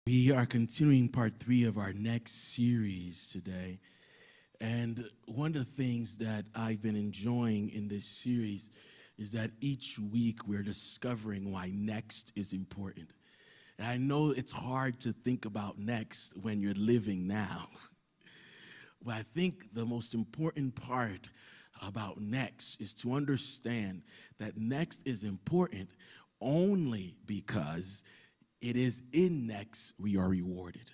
We are continuing part 3 of our next series today. And one of the things that I've been enjoying in this series is that each week we're discovering why next is important. And I know it's hard to think about next when you're living now. But I think the most important part about next is to understand that next is important only because it is in next we are rewarded.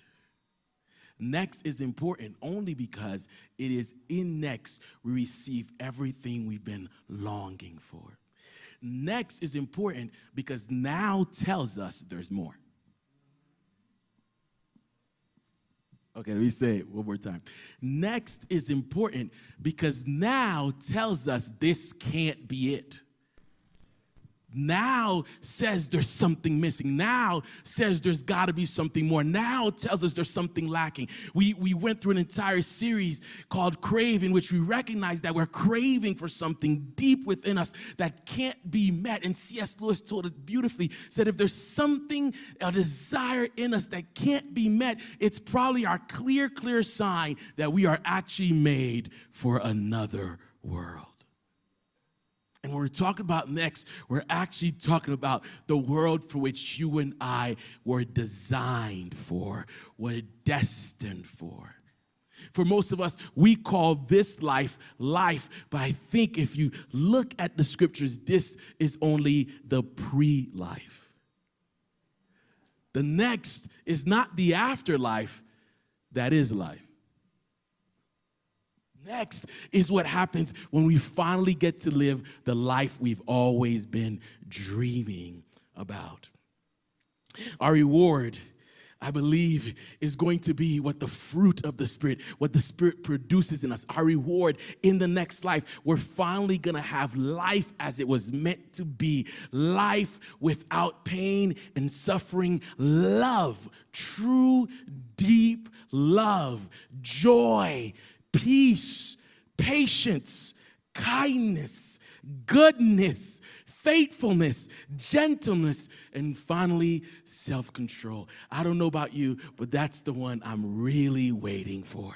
Next is important only because it is in next we receive everything we've been longing for. Next is important because now tells us there's more. Okay, let me say it one more time. Next is important because now tells us this can't be it. Now says there's something missing. Now says there's got to be something more. Now tells us there's something lacking. We went through an entire series called Crave, in which we recognize that we're craving for something deep within us that can't be met. And C.S. Lewis told it beautifully, said if there's something, a desire in us that can't be met, it's probably our clear sign that we are actually made for another world. And when we're talking about next, we're actually talking about the world for which you and I were designed for, were destined for. For most of us, we call this life, but I think if you look at the scriptures, this is only the pre-life. The next is not the afterlife, that is life. Next is what happens when we finally get to live the life we've always been dreaming about. Our reward, I believe, is going to be what the fruit of the Spirit, what the Spirit produces in us. Our reward in the next life, we're finally going to have life as it was meant to be. Life without pain and suffering. Love, true, deep love, joy, peace, patience, kindness, goodness, faithfulness, gentleness, and finally, self-control. I don't know about you, but that's the one I'm really waiting for.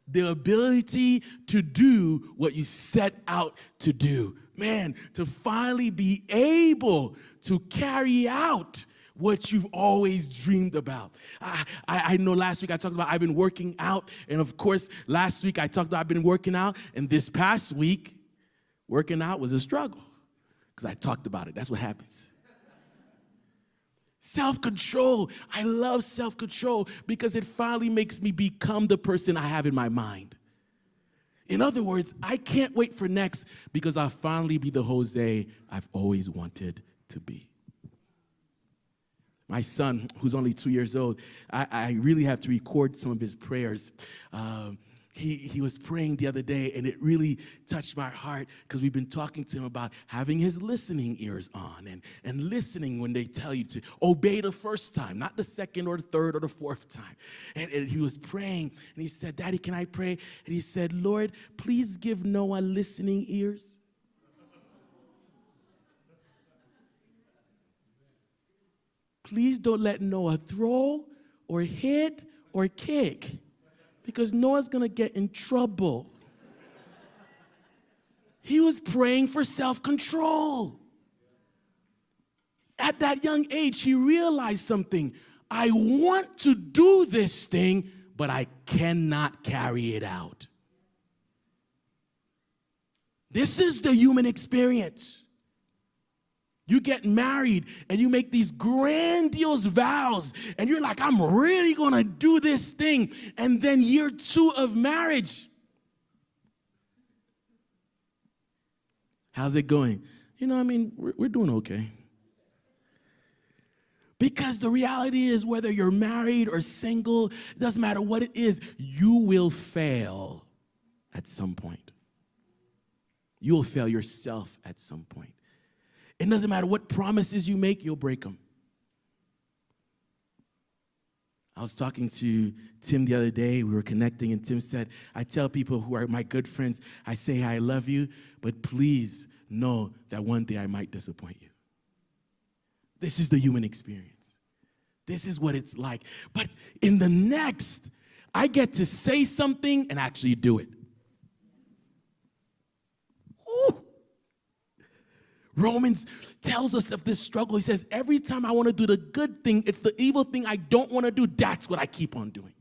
The ability to do what you set out to do. Man, to finally be able to carry out what you've always dreamed about. I know last week I talked about I've been working out. And of course, last week I talked about I've been working out. And this past week, working out was a struggle because I talked about it. That's what happens. Self-control. I love self-control because it finally makes me become the person I have in my mind. In other words, I can't wait for next because I'll finally be the Jose I've always wanted to be. My son, who's only 2 years old, I really have to record some of his prayers. He was praying the other day, and it really touched my heart because we've been talking to him about having his listening ears on and listening when they tell you to obey the first time, not the second or the third or the fourth time. And he was praying, and he said, "Daddy, can I pray?" And he said, "Lord, please give Noah listening ears." Please don't let Noah throw or hit or kick because Noah's going to get in trouble. He was praying for self-control. At that young age, he realized something. I want to do this thing, but I cannot carry it out. This is the human experience. You get married and you make these grandiose vows and you're like, I'm really going to do this thing. And then year 2 of marriage. How's it going? We're doing okay. Because the reality is whether you're married or single, it doesn't matter what it is, you will fail at some point. You will fail yourself at some point. It doesn't matter what promises you make, you'll break them. I was talking to Tim the other day. We were connecting, and Tim said, I tell people who are my good friends, I say I love you, but please know that one day I might disappoint you. This is the human experience. This is what it's like. But in the next, I get to say something and actually do it. Ooh. Romans tells us of this struggle. He says, every time I want to do the good thing, it's the evil thing I don't want to do. That's what I keep on doing.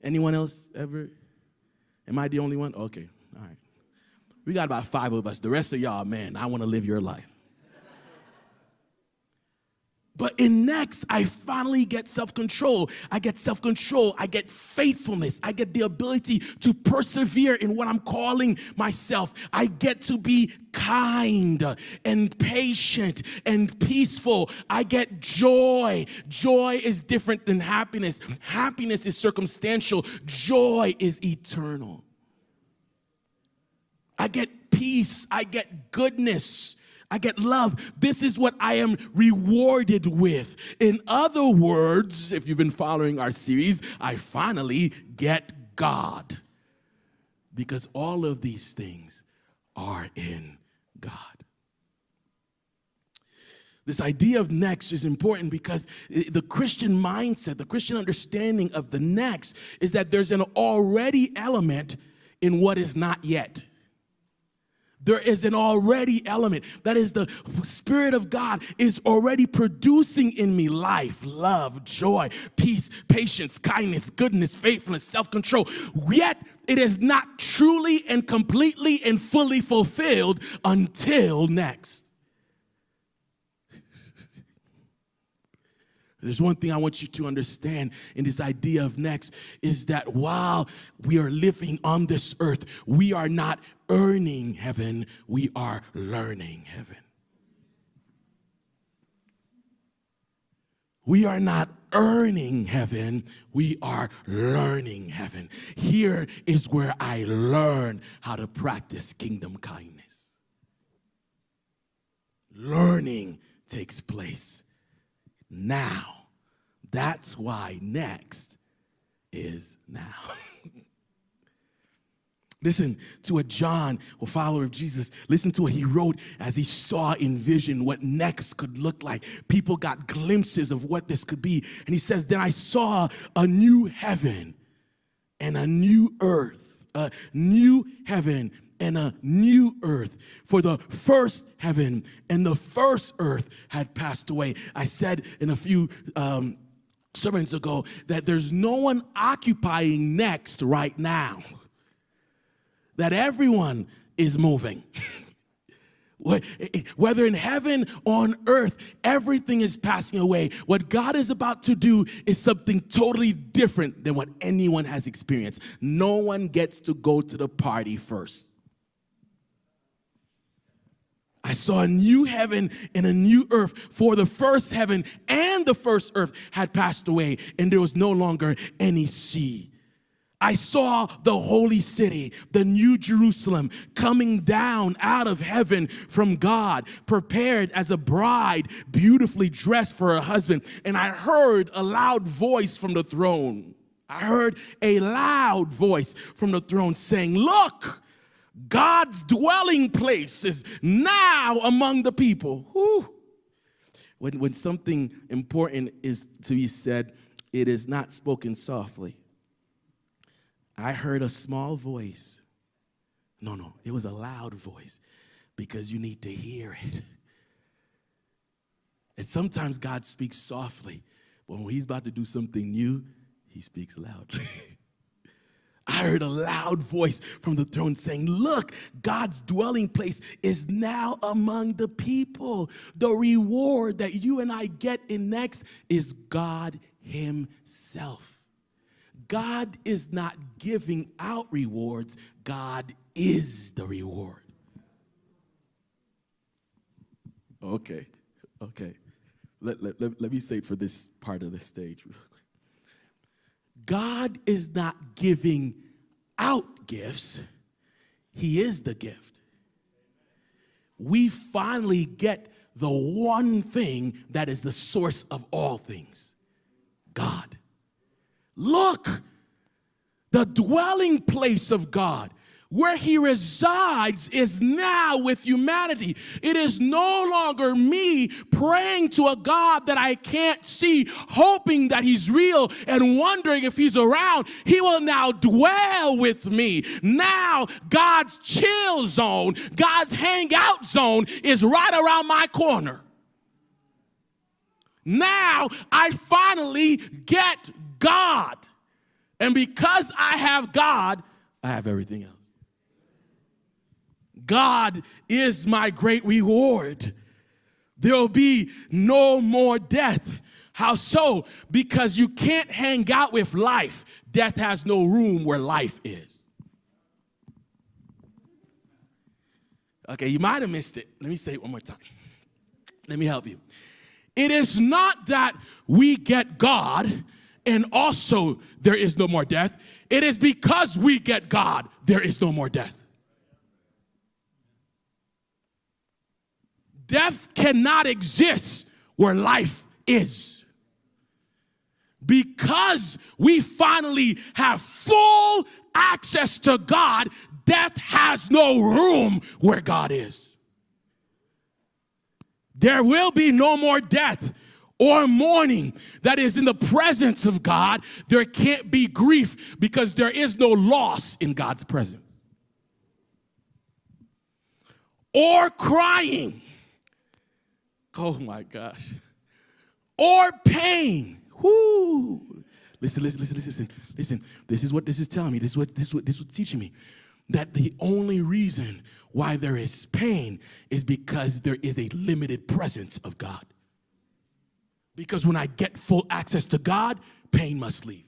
Anyone else ever? Am I the only one? Okay, all right. We got about 5 of us. The rest of y'all, man, I want to live your life. But in Next, I finally get self-control. I get self-control. I get faithfulness. I get the ability to persevere in what I'm calling myself. I get to be kind and patient and peaceful. I get joy. Joy is different than happiness. Happiness is circumstantial. Joy is eternal. I get peace. I get goodness. I get love. This is what I am rewarded with. In other words, if you've been following our series, I finally get God. Because all of these things are in God. This idea of next is important because the Christian mindset, the Christian understanding of the next is that there's an already element in what is not yet. There is an already element. That is, the Spirit of God is already producing in me life, love, joy, peace, patience, kindness, goodness, faithfulness, self-control. Yet, it is not truly and completely and fully fulfilled until next. There's one thing I want you to understand in this idea of next is that while we are living on this earth, we are not earning heaven, we are learning heaven. We are not earning heaven, we are learning heaven. Here is where I learn how to practice kingdom kindness. Learning takes place now. That's why next is now. Listen to what John, a follower of Jesus, listen to what he wrote as he saw in vision what next could look like. People got glimpses of what this could be. And he says, then I saw a new heaven and a new earth, a new heaven and a new earth. For the first heaven and the first earth had passed away. I said in a few sermons ago that there's no one occupying next right now. That everyone is moving. Whether in heaven or on earth, everything is passing away. What God is about to do is something totally different than what anyone has experienced. No one gets to go to the party first. I saw a new heaven and a new earth, for the first heaven and the first earth had passed away, and there was no longer any sea. I saw the holy city, the new Jerusalem, coming down out of heaven from God, prepared as a bride, beautifully dressed for her husband. And I heard a loud voice from the throne. I heard a loud voice from the throne saying, look, God's dwelling place is now among the people. Whew. When something important is to be said, it is not spoken softly. I heard a small voice. No, it was a loud voice because you need to hear it. And sometimes God speaks softly, but when he's about to do something new, he speaks loudly. I heard a loud voice from the throne saying, look, God's dwelling place is now among the people. The reward that you and I get in next is God himself. God is not giving out rewards. God is the reward. Okay. Let me say it for this part of the stage. God is not giving out gifts. He is the gift. We finally get the one thing that is the source of all things. God. Look, the dwelling place of God. Where he resides is now with humanity. It is no longer me praying to a God that I can't see, hoping that he's real and wondering if he's around. He will now dwell with me. Now God's chill zone, God's hangout zone is right around my corner. Now I finally get God. And because I have God, I have everything else. God is my great reward. There will be no more death. How so? Because you can't hang out with life. Death has no room where life is. Okay, you might have missed it. Let me say it one more time. Let me help you. It is not that we get God and also there is no more death. It is because we get God, there is no more death. Death cannot exist where life is. Because we finally have full access to God, death has no room where God is. There will be no more death or mourning. That is, in the presence of God, there can't be grief because there is no loss in God's presence. Or crying. Oh my gosh. Or pain. Whoo. Listen. This is what this is telling me. This is what teaching me. That the only reason why there is pain is because there is a limited presence of God. Because when I get full access to God, pain must leave.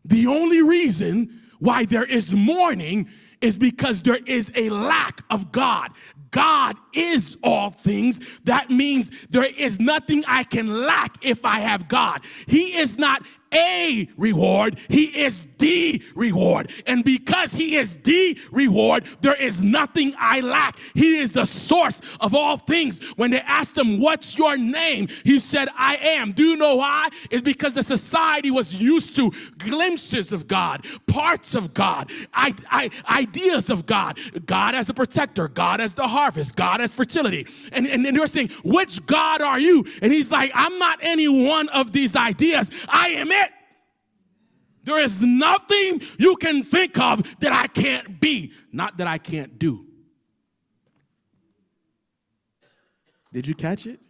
The only reason why there is mourning is because there is a lack of God. God is all things. That means there is nothing I can lack if I have God. He is not a reward, he is the reward. And because he is the reward, there is nothing I lack. He is the source of all things. When they asked him, what's your name? He said, I am. Do you know why? It's because the society was used to glimpses of God, parts of God, ideas of God. God as a protector, God as the harvest, God as fertility. And they were saying, which God are you? And he's like, I'm not any one of these ideas. I am it. There is nothing you can think of that I can't be, not that I can't do. Did you catch it?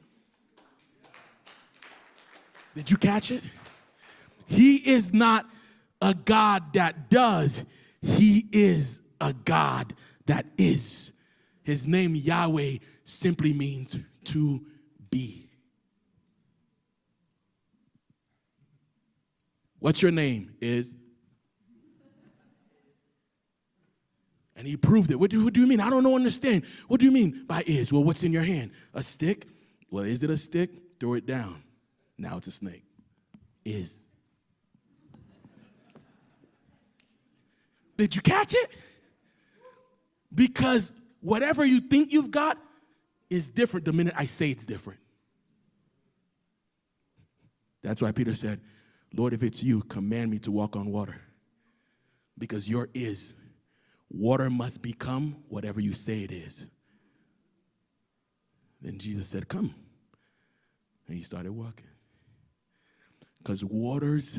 Did you catch it? He is not a God that does. He is a God that is. His name Yahweh simply means to be. What's your name? Is. And he proved it. What do you mean? I don't understand. What do you mean by is? Well, what's in your hand? A stick? Well, is it a stick? Throw it down. Now it's a snake. Is. Did you catch it? Because whatever you think you've got is different the minute I say it's different. That's why Peter said, Lord, if it's you, command me to walk on water. Because your is. Water must become whatever you say it is. Then Jesus said, come. And he started walking. Because waters,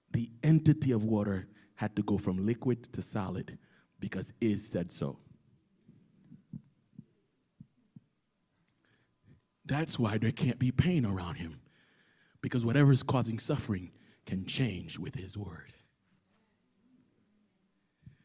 the entity of water had to go from liquid to solid because is said so. That's why there can't be pain around him. Because whatever is causing suffering can change with his word.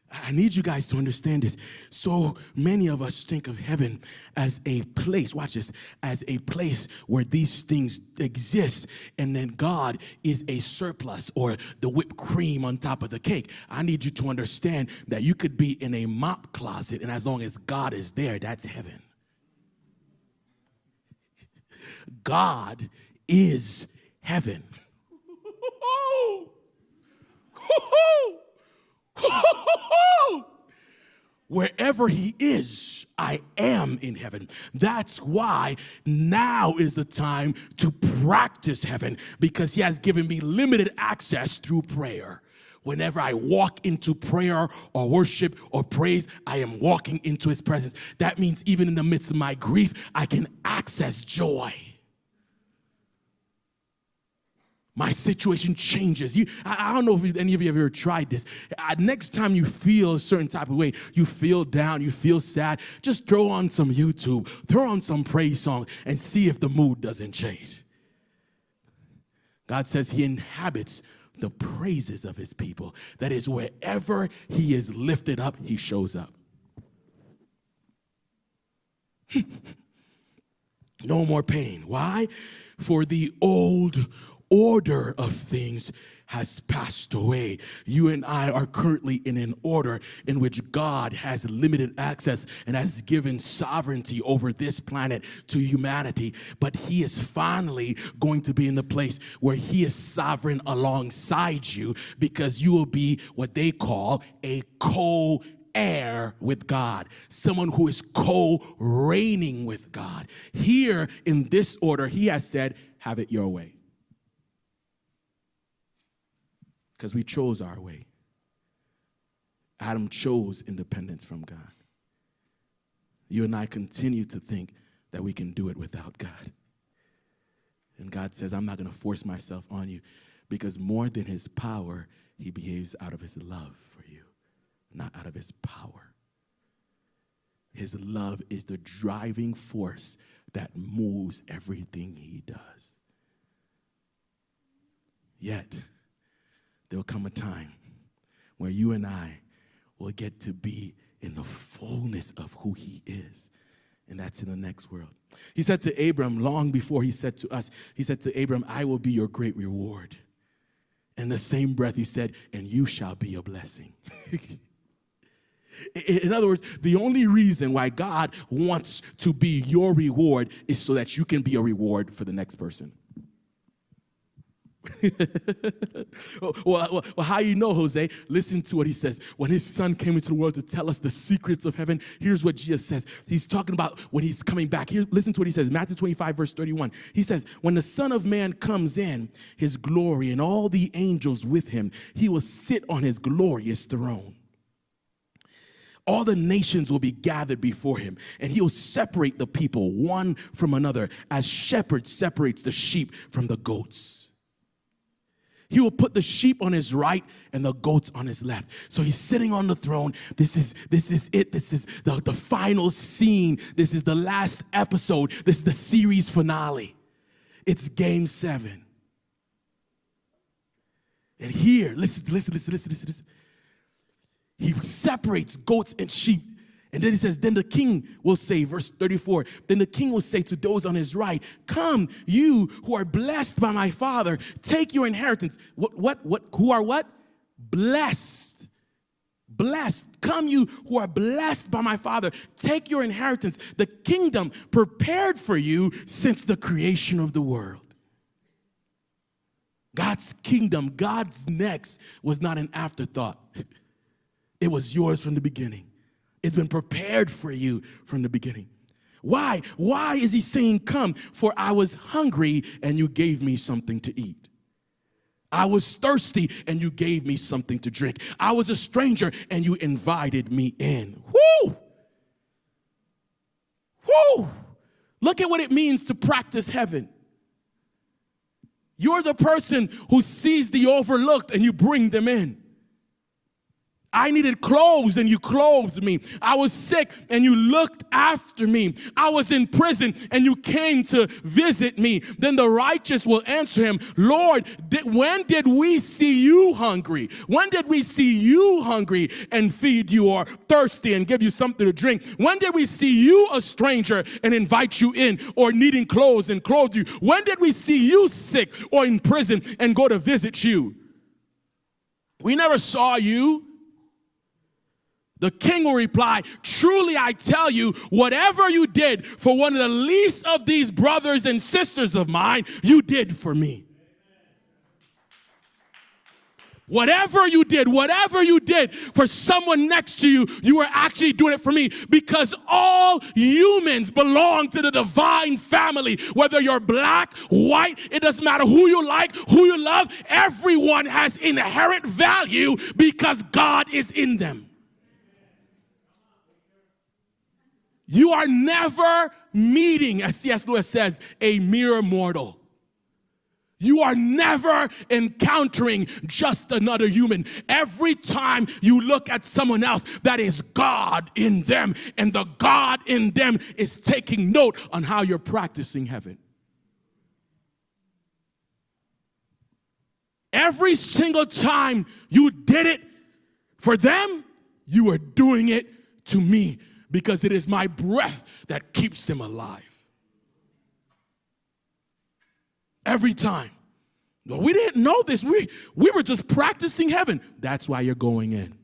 I need you guys to understand this. So many of us think of heaven as a place, watch this, as a place where these things exist, and then God is a surplus or the whipped cream on top of the cake. I need you to understand that you could be in a mop closet, and as long as God is there, that's heaven. God is heaven. Wherever he is, I am in heaven. That's why now is the time to practice heaven, because he has given me limited access through prayer. Whenever I walk into prayer or worship or praise, I am walking into his presence. That means even in the midst of my grief, I can access joy. My situation changes. I don't know if any of you have ever tried this. Next time you feel a certain type of way, you feel down, you feel sad, just throw on some YouTube, throw on some praise songs, and see if the mood doesn't change. God says he inhabits the praises of his people. That is, wherever he is lifted up, he shows up. No more pain. Why? For the old order of things has passed away. You and I are currently in an order in which God has limited access and has given sovereignty over this planet to humanity. But he is finally going to be in the place where he is sovereign alongside you, because you will be what they call a co-heir with God, someone who is co-reigning with God. Here in this order, he has said, have it your way. Because we chose our way. Adam chose independence from God. You and I continue to think that we can do it without God. And God says, I'm not going to force myself on you, because more than his power, he behaves out of his love for you, not out of his power. His love is the driving force that moves everything he does. Yet, there will come a time where you and I will get to be in the fullness of who he is. And that's in the next world. He said to Abram, long before he said to us, he said to Abram, I will be your great reward. In the same breath, he said, and you shall be a blessing. In other words, the only reason why God wants to be your reward is so that you can be a reward for the next person. well, how you know, Jose? Listen to what he says. When his son came into the world to tell us the secrets of heaven, here's what Jesus says. He's talking about when he's coming back. Here, listen to what he says. Matthew 25, verse 31. He says, when the Son of Man comes in his glory and all the angels with him, he will sit on his glorious throne. All the nations will be gathered before him, and he will separate the people one from another, as shepherd separates the sheep from the goats. He will put the sheep on his right and the goats on his left. So he's sitting on the throne. This is it. This is the final scene. This is the last episode. This is the series finale. It's game 7. And here, listen. He separates goats and sheep. And then he says, then the king will say, verse 34, then the king will say to those on his right, come, you who are blessed by my Father, take your inheritance. Who are what? Blessed. Blessed. Come, you who are blessed by my Father, take your inheritance, the kingdom prepared for you since the creation of the world. God's kingdom, God's next, was not an afterthought. It was yours from the beginning. It's been prepared for you from the beginning. Why? Why is he saying, come? For I was hungry and you gave me something to eat. I was thirsty and you gave me something to drink. I was a stranger and you invited me in. Woo! Woo! Look at what it means to practice heaven. You're the person who sees the overlooked and you bring them in. I needed clothes and you clothed me. I was sick and you looked after me. I was in prison and you came to visit me. Then the righteous will answer him, Lord, when did we see you hungry? When did we see you hungry and feed you, or thirsty and give you something to drink? When did we see you a stranger and invite you in, or needing clothes and clothe you? When did we see you sick or in prison and go to visit you? We never saw you. The king will reply, truly I tell you, whatever you did for one of the least of these brothers and sisters of mine, you did for me. Whatever you did for someone next to you, you were actually doing it for me, because all humans belong to the divine family. Whether you're black, white, it doesn't matter who you like, who you love. Everyone has inherent value because God is in them. You are never meeting, as C.S. Lewis says, a mere mortal. You are never encountering just another human. Every time you look at someone else, that is God in them, and the God in them is taking note on how you're practicing heaven. Every single time you did it for them, you are doing it to me, because it is my breath that keeps them alive. Every time. No, we didn't know this. We were just practicing heaven. That's why you're going in.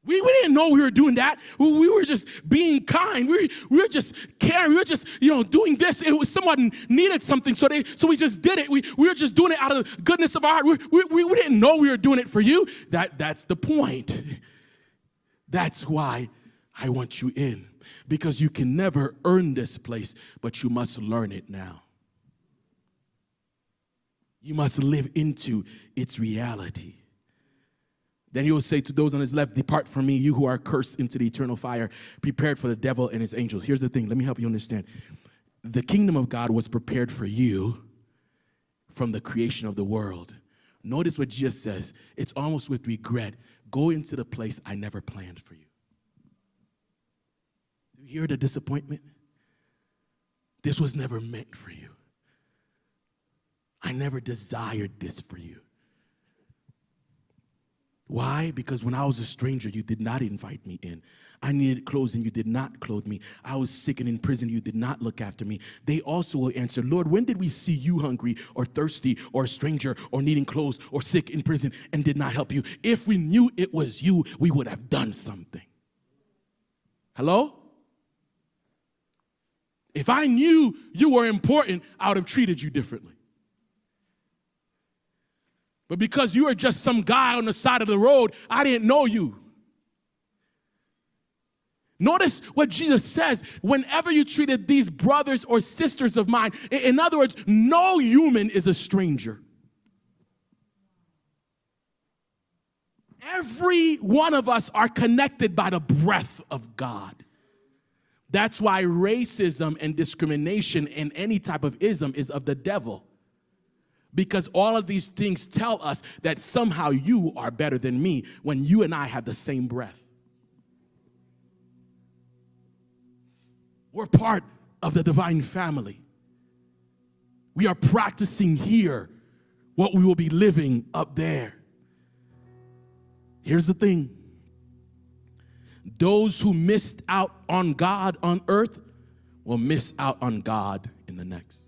We didn't know we were doing that. We were just being kind. We were just caring. We were just, doing this. It was someone needed something, so we just did it. We were just doing it out of the goodness of our heart. We didn't know we were doing it for you. That's the point. That's why I want you in. Because you can never earn this place, but you must learn it now. You must live into its reality. Then he will say to those on his left, "Depart from me, you who are cursed, into the eternal fire, prepared for the devil and his angels." Here's the thing. Let me help you understand. The kingdom of God was prepared for you from the creation of the world. Notice what Jesus says. It's almost with regret. Go into the place I never planned for you. Do you hear the disappointment? This was never meant for you. I never desired this for you. Why? Because when I was a stranger, you did not invite me in. I needed clothes and you did not clothe me. I was sick and in prison, you did not look after me. They also will answer, "Lord, when did we see you hungry or thirsty or a stranger or needing clothes or sick in prison and did not help you? If we knew it was you, we would have done something." Hello? If I knew you were important, I would have treated you differently. But because you were just some guy on the side of the road, I didn't know you. Notice what Jesus says. Whenever you treated these brothers or sisters of mine, in other words, no human is a stranger. Every one of us are connected by the breath of God. That's why racism and discrimination and any type of ism is of the devil. Because all of these things tell us that somehow you are better than me when you and I have the same breath. We're part of the divine family. We are practicing here what we will be living up there. Here's the thing. Those who missed out on God on earth will miss out on God in the next.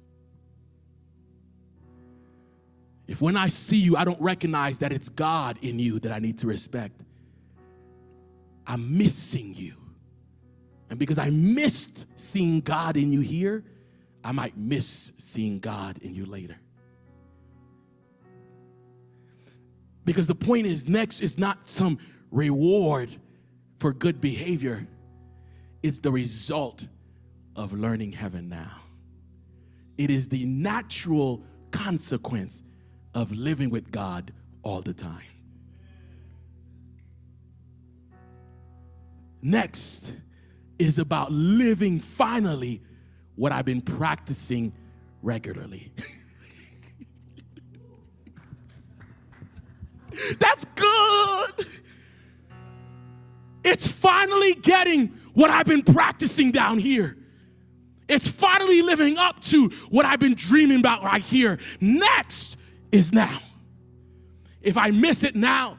If when I see you, I don't recognize that it's God in you that I need to respect, I'm missing you. And because I missed seeing God in you here, I might miss seeing God in you later. Because the point is, next is not some reward for good behavior. It's the result of learning heaven now. It is the natural consequence of living with God all the time. Next is about living finally what I've been practicing regularly. That's good. It's finally getting what I've been practicing down here. It's finally living up to what I've been dreaming about right here. Next is now. If I miss it now,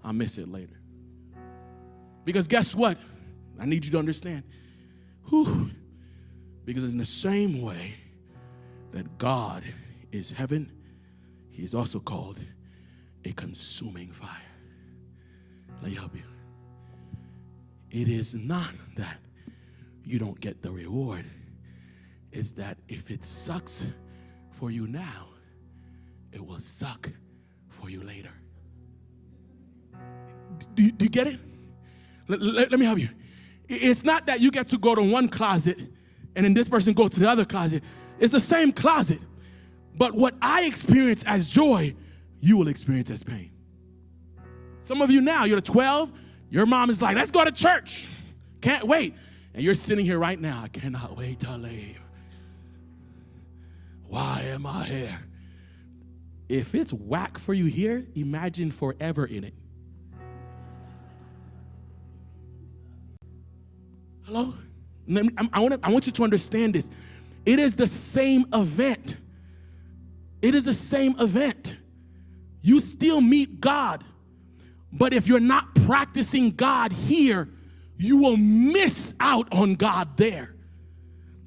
I'll miss it later. Because guess what? I need you to understand. Because in the same way that God is heaven, he is also called a consuming fire. Let me help you. It is not that you don't get the reward. It's that if it sucks for you now, it will suck for you later. Do you get it? Let me help you. It's not that you get to go to one closet and then this person go to the other closet. It's the same closet. But what I experience as joy, you will experience as pain. Some of you now, you're 12, your mom is like, let's go to church. Can't wait. And you're sitting here right now, I cannot wait to leave. Why am I here? If it's whack for you here, imagine forever in it. Hello? I want you to understand this. It is the same event. It is the same event. You still meet God, but if you're not practicing God here, you will miss out on God there.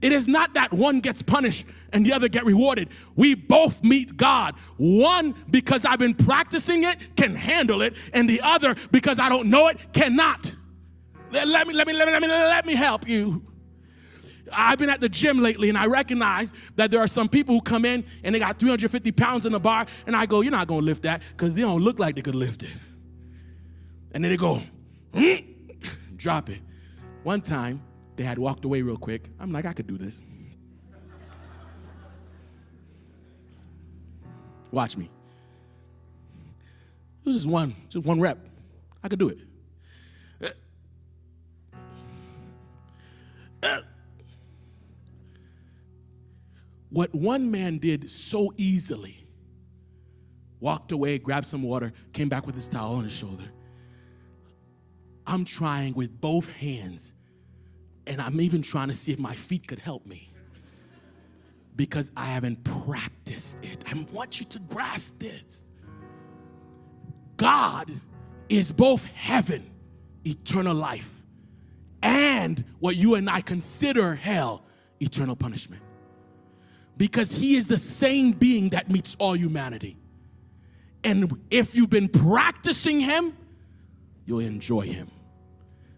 It is not that one gets punished and the other get rewarded. We both meet God. One, because I've been practicing it, can handle it, and the other, because I don't know it, cannot. Let me help you. I've been at the gym lately, and I recognize that there are some people who come in, and they got 350 pounds in the bar, and I go, you're not going to lift that, because they don't look like they could lift it. And then they go, drop it. One time, they had walked away real quick. I'm like, I could do this. Watch me. It was just one rep. I could do it. What one man did so easily, walked away, grabbed some water, came back with his towel on his shoulder. I'm trying with both hands, and I'm even trying to see if my feet could help me because I haven't practiced it. I want you to grasp this. God is both heaven, eternal life, and what you and I consider hell, eternal punishment. Because he is the same being that meets all humanity. And if you've been practicing him, you'll enjoy him.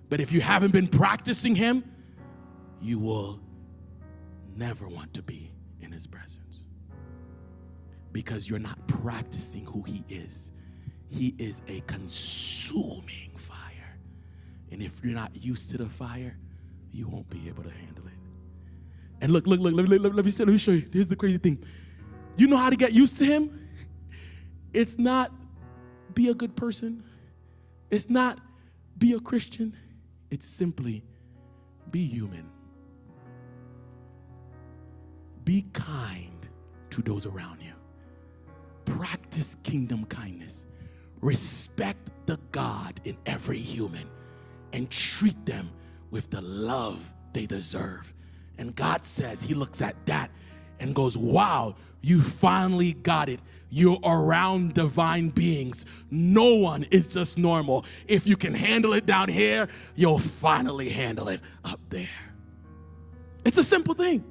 But if you haven't been practicing him, you will never want to be in his presence. Because you're not practicing who he is. He is a consuming fire. And if you're not used to the fire, you won't be able to handle it. And look, let me show you. Here's the crazy thing. You know how to get used to him? It's not be a good person. It's not be a Christian. It's simply be human. Be kind to those around you. Practice kingdom kindness. Respect the God in every human and treat them with the love they deserve. And God says, he looks at that and goes, wow, you finally got it. You're around divine beings. No one is just normal. If you can handle it down here, you'll finally handle it up there. It's a simple thing.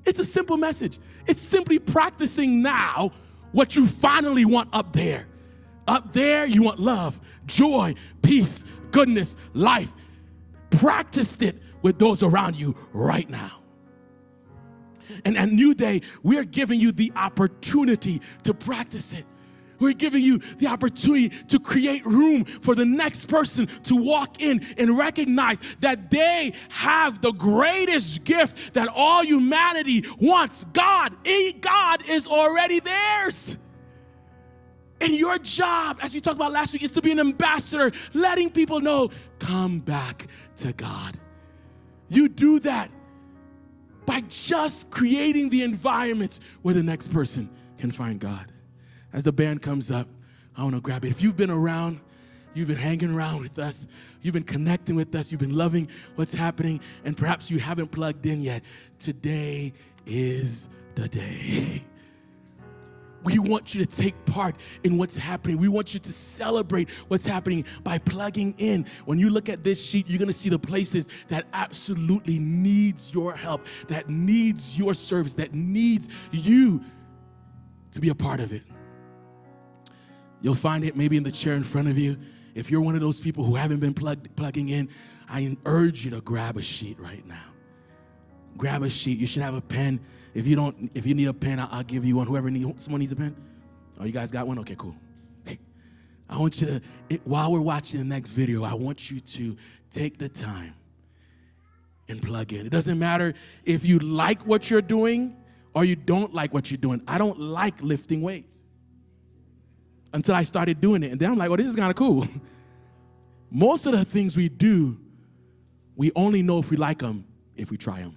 It's a simple message. It's simply practicing now what you finally want up there. Up there, you want love, joy, peace, goodness, life. Practice it with those around you right now. And at New Day, we're giving you the opportunity to practice it. We're giving you the opportunity to create room for the next person to walk in and recognize that they have the greatest gift that all humanity wants. God is already theirs. And your job, as we talked about last week, is to be an ambassador, letting people know, come back to God. You do that by just creating the environments where the next person can find God. As the band comes up, I want to grab it. If you've been around, you've been hanging around with us, you've been connecting with us, you've been loving what's happening, and perhaps you haven't plugged in yet, today is the day. We want you to take part in what's happening. We want you to celebrate what's happening by plugging in. When you look at this sheet, you're going to see the places that absolutely needs your help, that needs your service, that needs you to be a part of it. You'll find it maybe in the chair in front of you. If you're one of those people who haven't been plugging in, I urge you to grab a sheet right now. Grab a sheet. You should have a pen. If you need a pen, I'll give you one. Someone needs a pen? Oh, you guys got one? Okay, cool. I want you to, while we're watching the next video, I want you to take the time and plug in. It doesn't matter if you like what you're doing or you don't like what you're doing. I don't like lifting weights until I started doing it. And then I'm like, well, this is kind of cool. Most of the things we do, we only know if we like them if we try them.